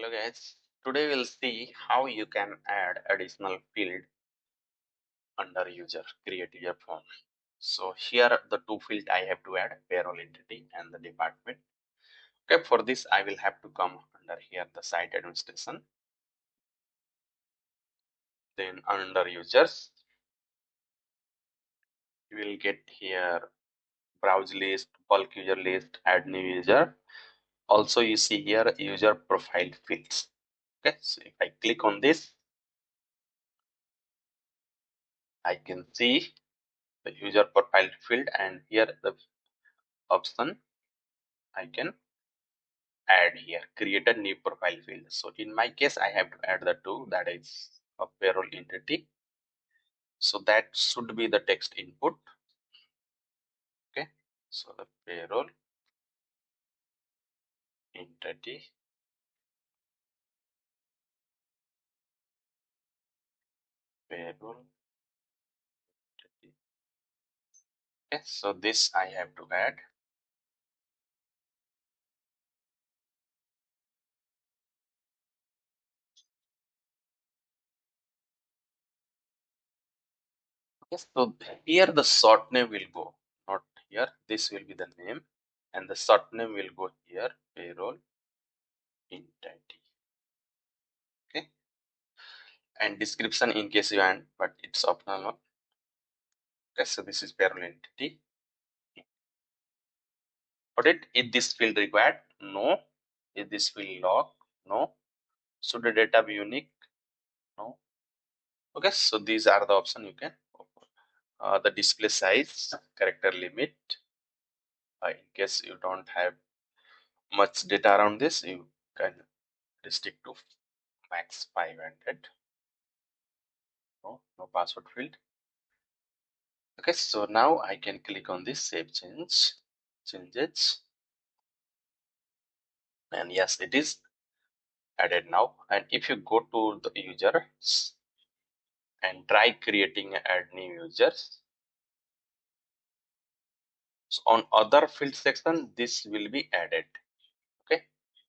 Hello guys, today we'll see how you can add additional field under user, create user form. So here are the two fields I have to add, payroll entity and the department. Okay, for this I will have to come under here the site administration, then under users you will get here browse list, bulk user list, add new user. Also you see here user profile fields. Okay, so if I click on this, I can see the user profile field, and here the option I can add here, create a new profile field. So in my case I have to add the two, that is a payroll entity, so that should be the text input. Okay, so the payroll entity, payroll entity. Okay, so this I have to add. Yes, so here the short name will go, not here, this will be the name, and the short name will go here, payroll entity. Okay, and description in case you want, but it's optional one. Okay, so this is payroll entity. Audit, is this field required? No. Is this field locked? No. Should the data be unique? No. Okay, so these are the options you can open. The display size, character limit. In case you don't have much data around this, you can restrict to max 500. No password field. Okay, so now I can click on this save changes, and yes, it is added now. And if you go to the users and try creating add new users, so on other field section this will be added. Okay,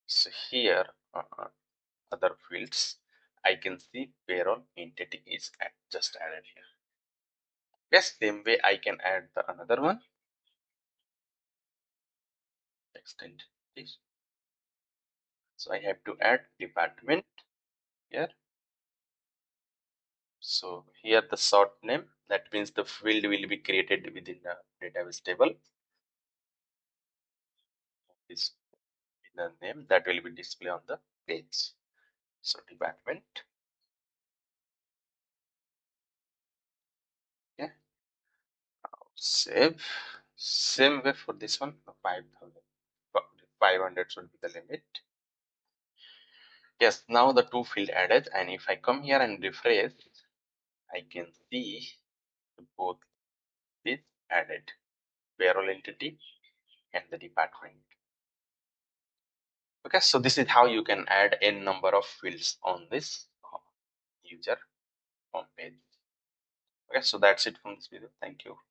so here other fields I can see payroll entity is just added here. Yes, same way I can add the another one, extend this. So I have to add department here. So here the short name, that means the field will be created within the database table. This the name that will be displayed on the page. So department. Yeah, save. Same way for this one, 5,000. 500 should be the limit. Yes, now the two field added, and if I come here and refresh, I can see both is added, payroll entity and the department. Okay, so this is how you can add n number of fields on this user home page. Okay, so that's it from this video. Thank you.